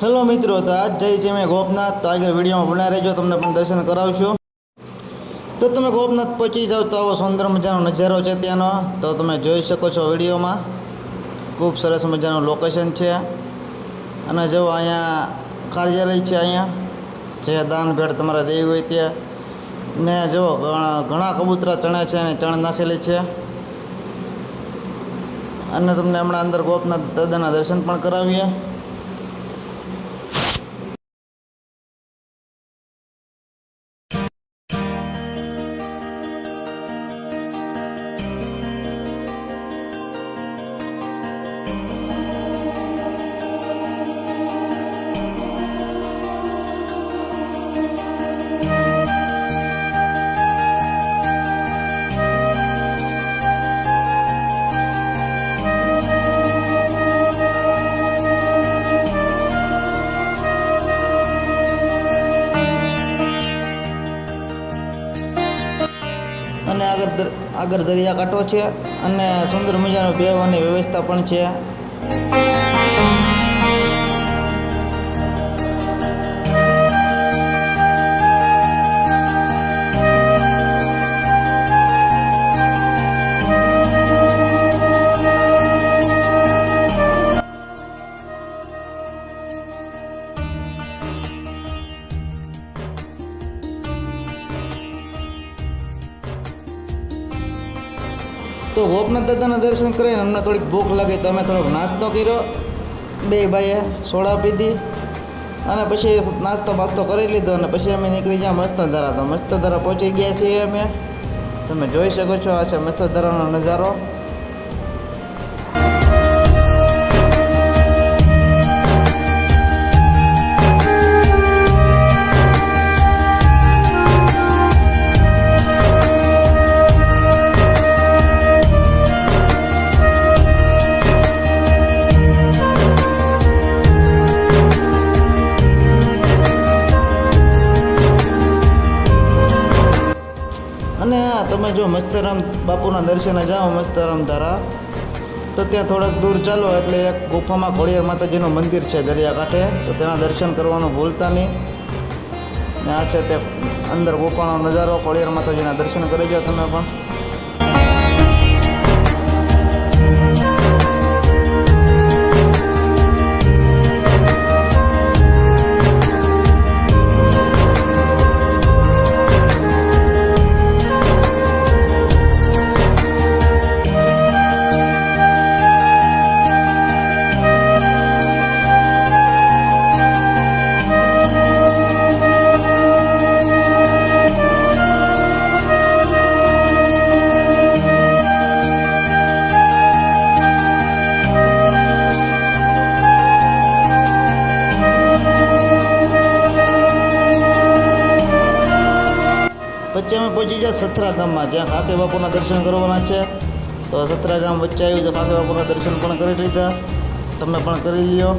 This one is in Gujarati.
હેલો મિત્રો, તો આજ જઈ છે મેં ગોપનાથ. તો આગળ વિડીયોમાં બનાવી રહેજો, તમને પણ દર્શન કરાવશું. તો તમે ગોપનાથ પહોંચી જાઓ તો આવો સુંદર મજાનો નજારો છે ત્યાંનો. તો તમે જોઈ શકો છો વિડીયોમાં. ખૂબ સરસ મજાનું લોકેશન છે. અને જો અહીંયા કાર્યાલય છે, અહીંયા જે દાન ભેટ તમારા દેવી હોય ત્યાં. ને જો ઘણા કબૂતરા ચણે છે અને ચણ નાખેલી છે. અને તમને હમણાં અંદર ગોપનાથ દાદાના દર્શન પણ કરાવીએ. અને આગળ દરિયાકાંઠો છે અને સુંદર મજાનો બેહવાની વ્યવસ્થા પણ છે. તો ગોપનાથ દાદાના દર્શન કરીને અમને થોડીક ભૂખ લાગી તો અમે થોડોક નાસ્તો કર્યો. બે ભાઈએ સોડા પીધી અને પછી નાસ્તો બાસ્તો કરી લીધો અને પછી અમે નીકળી ગયા મસ્તધારા. તો મસ્તધારા પહોંચી ગયા છીએ અમે. તમે જોઈ શકો છો, આ છે મસ્તધારાનો નજારો. અને હા, તમે જો મસ્તરામ બાપુના દર્શને જાઓ, મસ્તરામ ધારા, તો ત્યાં થોડાક દૂર ચાલો એટલે એક ગુફામાં ખોડિયાર માતાજીનું મંદિર છે દરિયાકાંઠે. તો તેના દર્શન કરવાનું ભૂલતા નહીં. ને આ છે તે અંદર ગુફાનો નજારો. ખોડિયાર માતાજીના દર્શન કરી જાઓ તમે પણ. વચ્ચે અમે પહોંચી ગયા સથરા ગામમાં, જ્યાં કાકે બાપુના દર્શન કરવાના છે. તો સથરા ગામ વચ્ચે આવ્યું તો કાકે બાપુના દર્શન પણ કરી લીધા. તમે પણ કરી લ્યો.